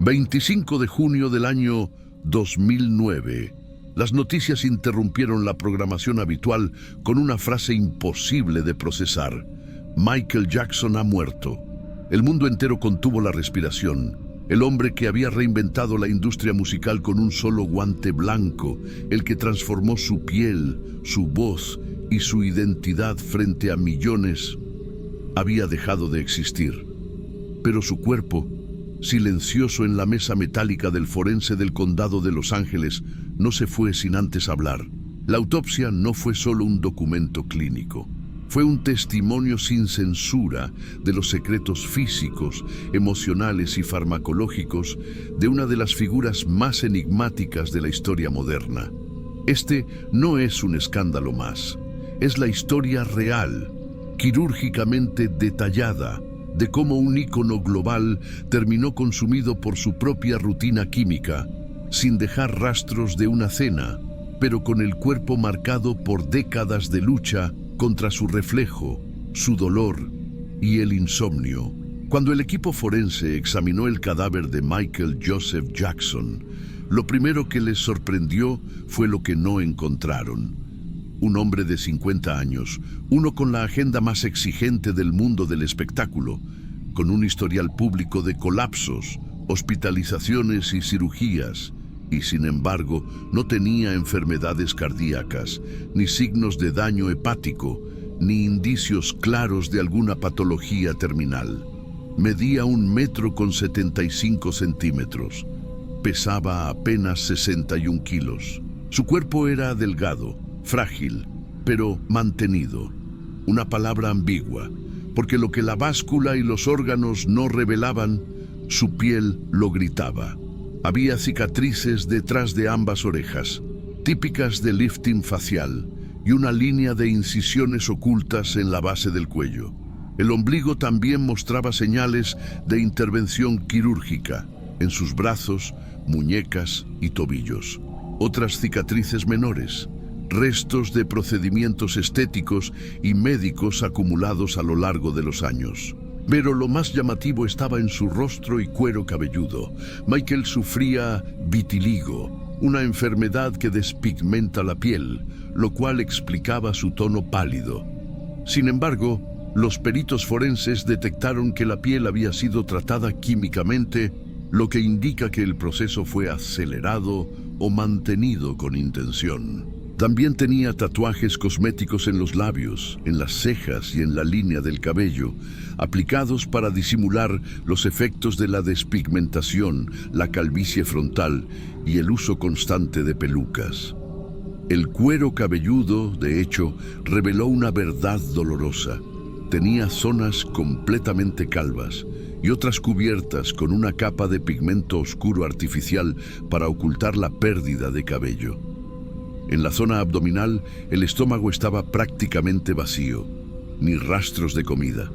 25 de junio del año 2009. Las noticias interrumpieron la programación habitual con una frase imposible de procesar. Michael Jackson ha muerto. El mundo entero contuvo la respiración. El hombre que había reinventado la industria musical con un solo guante blanco, el que transformó su piel, su voz y su identidad frente a millones, había dejado de existir. Pero su cuerpo, silencioso en la mesa metálica del forense del condado de Los Ángeles, no se fue sin antes hablar. La autopsia no fue solo un documento clínico. Fue un testimonio sin censura de los secretos físicos, emocionales y farmacológicos de una de las figuras más enigmáticas de la historia moderna. Este no es un escándalo más. Es la historia real, quirúrgicamente detallada, de cómo un ícono global terminó consumido por su propia rutina química, sin dejar rastros de una cena, pero con el cuerpo marcado por décadas de lucha contra su reflejo, su dolor y el insomnio. Cuando el equipo forense examinó el cadáver de Michael Joseph Jackson, lo primero que les sorprendió fue lo que no encontraron. Un hombre de 50 años, uno con la agenda más exigente del mundo del espectáculo, con un historial público de colapsos, hospitalizaciones y cirugías, y sin embargo no tenía enfermedades cardíacas, ni signos de daño hepático, ni indicios claros de alguna patología terminal. Medía 1,75 m, pesaba apenas 61 kilos. Su cuerpo era delgado, frágil, pero mantenido. Una palabra ambigua, porque lo que la báscula y los órganos no revelaban, su piel lo gritaba. Había cicatrices detrás de ambas orejas, típicas de lifting facial, y una línea de incisiones ocultas en la base del cuello. El ombligo también mostraba señales de intervención quirúrgica en sus brazos, muñecas y tobillos. Otras cicatrices menores, restos de procedimientos estéticos y médicos acumulados a lo largo de los años. Pero lo más llamativo estaba en su rostro y cuero cabelludo. Michael sufría vitiligo, una enfermedad que despigmenta la piel, lo cual explicaba su tono pálido. Sin embargo, los peritos forenses detectaron que la piel había sido tratada químicamente, lo que indica que el proceso fue acelerado o mantenido con intención. También tenía tatuajes cosméticos en los labios, en las cejas y en la línea del cabello, aplicados para disimular los efectos de la despigmentación, la calvicie frontal y el uso constante de pelucas. El cuero cabelludo, de hecho, reveló una verdad dolorosa. Tenía zonas completamente calvas y otras cubiertas con una capa de pigmento oscuro artificial para ocultar la pérdida de cabello. En la zona abdominal, el estómago estaba prácticamente vacío, ni rastros de comida.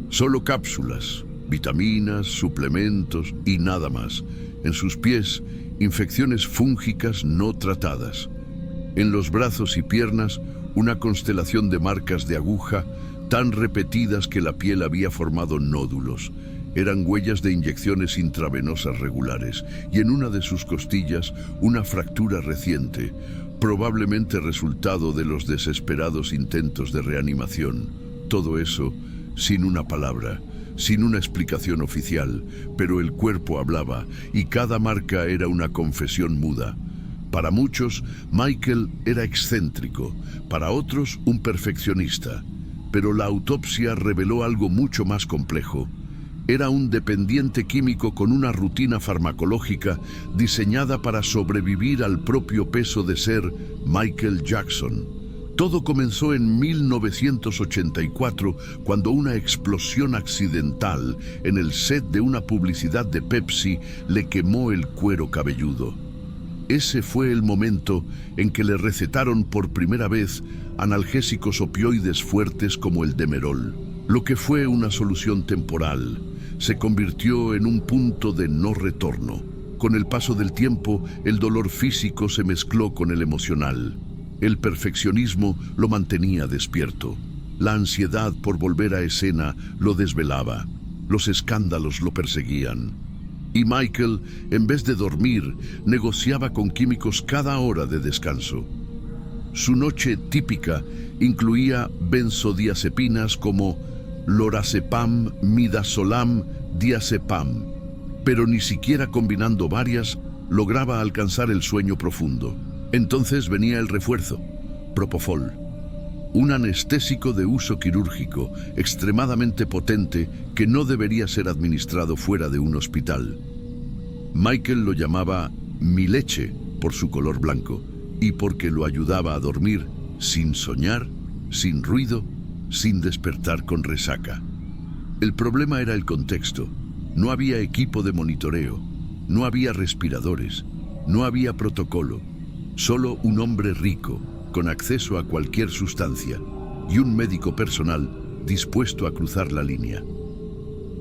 Solo cápsulas, vitaminas, suplementos y nada más. En sus pies, infecciones fúngicas no tratadas. En los brazos y piernas, una constelación de marcas de aguja tan repetidas que la piel había formado nódulos. Eran huellas de inyecciones intravenosas regulares y en una de sus costillas una fractura reciente, probablemente resultado de los desesperados intentos de reanimación. Todo eso sin una palabra, sin una explicación oficial, pero el cuerpo hablaba y cada marca era una confesión muda. Para muchos, Michael era excéntrico, para otros un perfeccionista, pero la autopsia reveló algo mucho más complejo. Era un dependiente químico con una rutina farmacológica diseñada para sobrevivir al propio peso de ser Michael Jackson. Todo comenzó en 1984, cuando una explosión accidental en el set de una publicidad de Pepsi le quemó el cuero cabelludo. Ese fue el momento en que le recetaron por primera vez analgésicos opioides fuertes como el Demerol. Lo que fue una solución temporal se convirtió en un punto de no retorno. Con el paso del tiempo, el dolor físico se mezcló con el emocional. El perfeccionismo lo mantenía despierto. La ansiedad por volver a escena lo desvelaba. Los escándalos lo perseguían. Y Michael, en vez de dormir, negociaba con químicos cada hora de descanso. Su noche típica incluía benzodiazepinas como lorazepam, midazolam, diazepam, pero ni siquiera combinando varias lograba alcanzar el sueño profundo. Entonces venía el refuerzo, propofol, un anestésico de uso quirúrgico extremadamente potente que no debería ser administrado fuera de un hospital. Michael lo llamaba mi leche por su color blanco y porque lo ayudaba a dormir sin soñar, sin ruido, sin despertar con resaca. El problema era el contexto. No había equipo de monitoreo, no había respiradores, no había protocolo, solo un hombre rico con acceso a cualquier sustancia y un médico personal dispuesto a cruzar la línea.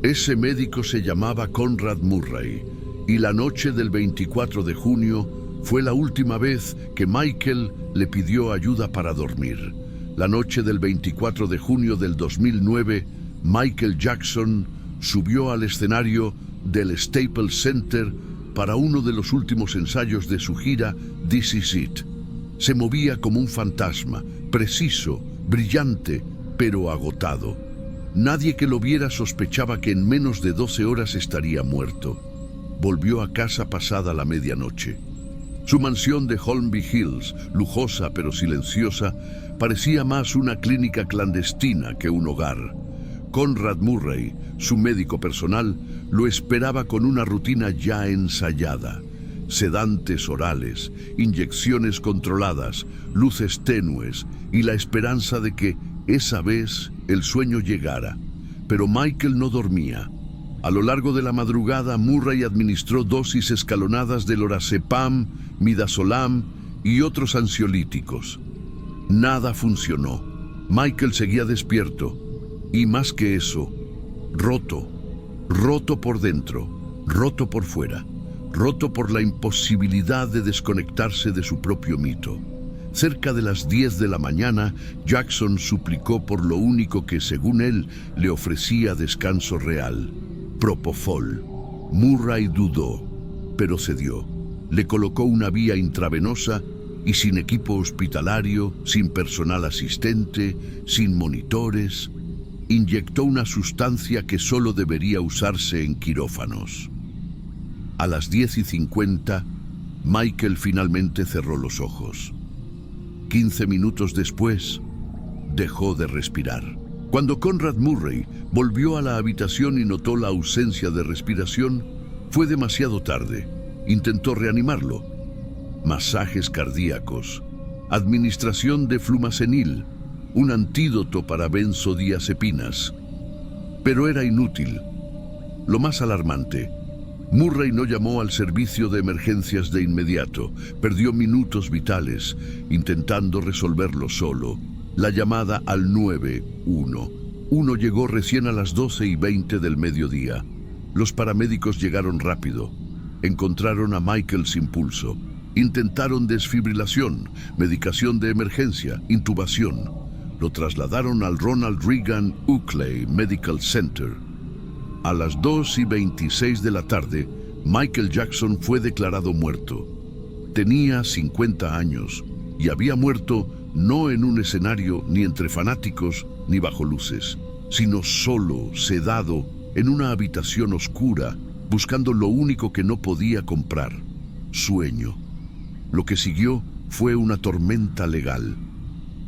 Ese médico se llamaba Conrad Murray y la noche del 24 de junio fue la última vez que Michael le pidió ayuda para dormir. La noche del 24 de junio del 2009, Michael Jackson subió al escenario del Staples Center para uno de los últimos ensayos de su gira This Is It. Se movía como un fantasma, preciso, brillante, pero agotado. Nadie que lo viera sospechaba que en menos de 12 horas estaría muerto. Volvió a casa pasada la medianoche. Su mansión de Holmby Hills, lujosa pero silenciosa, parecía más una clínica clandestina que un hogar. Conrad Murray, su médico personal, lo esperaba con una rutina ya ensayada. Sedantes orales, inyecciones controladas, luces tenues y la esperanza de que, esa vez, el sueño llegara. Pero Michael no dormía. A lo largo de la madrugada, Murray administró dosis escalonadas de lorazepam, midazolam y otros ansiolíticos. Nada funcionó. Michael seguía despierto. Y más que eso, roto. Roto por dentro, roto por fuera. Roto por la imposibilidad de desconectarse de su propio mito. Cerca de las 10 de la mañana, Jackson suplicó por lo único que, según él, le ofrecía descanso real: propofol. Murray dudó, pero cedió. Le colocó una vía intravenosa y, sin equipo hospitalario, sin personal asistente, sin monitores, inyectó una sustancia que solo debería usarse en quirófanos. A las 10:50, Michael finalmente cerró los ojos. 15 minutos después, dejó de respirar. Cuando Conrad Murray volvió a la habitación y notó la ausencia de respiración, fue demasiado tarde. Intentó reanimarlo. Masajes cardíacos, administración de flumacenil, un antídoto para benzodiazepinas. Pero era inútil. Lo más alarmante, Murray no llamó al servicio de emergencias de inmediato. Perdió minutos vitales intentando resolverlo solo. La llamada al 911 llegó recién a las 12:20 del mediodía. Los paramédicos llegaron rápido. Encontraron a Michael sin pulso. Intentaron desfibrilación, medicación de emergencia, intubación. Lo trasladaron al Ronald Reagan Oakley Medical Center. A las 2:26 de la tarde, Michael Jackson fue declarado muerto. Tenía 50 años y había muerto no en un escenario, ni entre fanáticos, ni bajo luces, sino solo, sedado, en una habitación oscura, buscando lo único que no podía comprar: sueño. Lo que siguió fue una tormenta legal.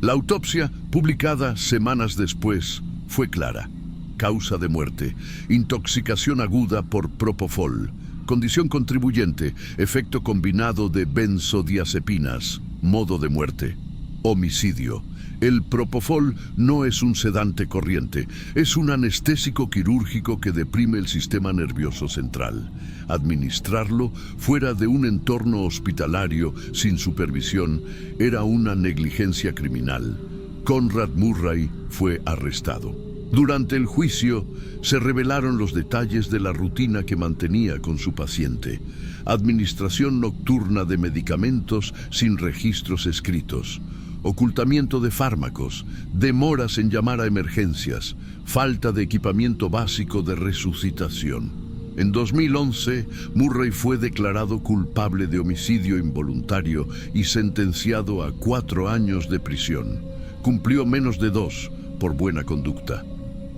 La autopsia, publicada semanas después, fue clara. Causa de muerte: intoxicación aguda por propofol. Condición contribuyente: efecto combinado de benzodiazepinas. Modo de muerte: homicidio. El propofol no es un sedante corriente, es un anestésico quirúrgico que deprime el sistema nervioso central. Administrarlo fuera de un entorno hospitalario sin supervisión era una negligencia criminal. Conrad Murray fue arrestado. Durante el juicio se revelaron los detalles de la rutina que mantenía con su paciente: administración nocturna de medicamentos sin registros escritos, ocultamiento de fármacos, demoras en llamar a emergencias, falta de equipamiento básico de resucitación. En 2011, Murray fue declarado culpable de homicidio involuntario y sentenciado a 4 años de prisión. Cumplió menos de 2 por buena conducta.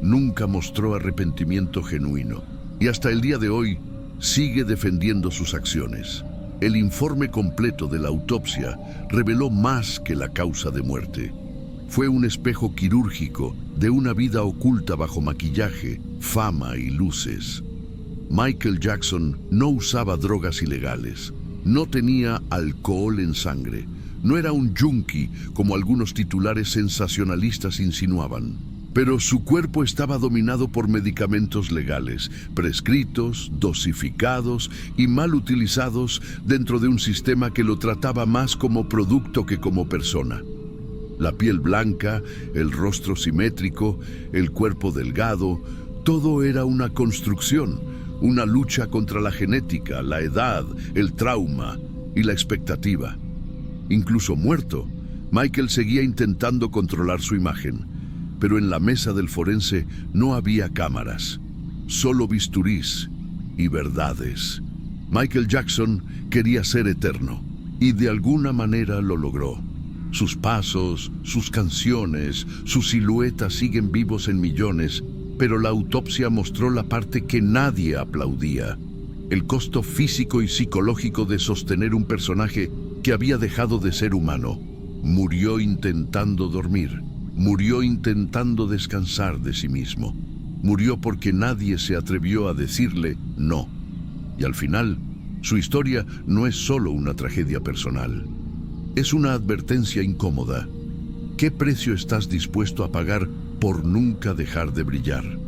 Nunca mostró arrepentimiento genuino y hasta el día de hoy sigue defendiendo sus acciones. El informe completo de la autopsia reveló más que la causa de muerte. Fue un espejo quirúrgico de una vida oculta bajo maquillaje, fama y luces. Michael Jackson no usaba drogas ilegales, no tenía alcohol en sangre, no era un junkie como algunos titulares sensacionalistas insinuaban, pero su cuerpo estaba dominado por medicamentos legales, prescritos, dosificados y mal utilizados dentro de un sistema que lo trataba más como producto que como persona. La piel blanca, el rostro simétrico, el cuerpo delgado, todo era una construcción. Una lucha contra la genética, la edad, el trauma y la expectativa. Incluso muerto, Michael seguía intentando controlar su imagen, pero en la mesa del forense no había cámaras, solo bisturís y verdades. Michael Jackson quería ser eterno y de alguna manera lo logró. Sus pasos, sus canciones, su silueta siguen vivos en millones, pero la autopsia mostró la parte que nadie aplaudía: el costo físico y psicológico de sostener un personaje que había dejado de ser humano. Murió intentando dormir, murió intentando descansar de sí mismo, murió porque nadie se atrevió a decirle no. Y al final, su historia no es solo una tragedia personal, es una advertencia incómoda. ¿Qué precio estás dispuesto a pagar por nunca dejar de brillar?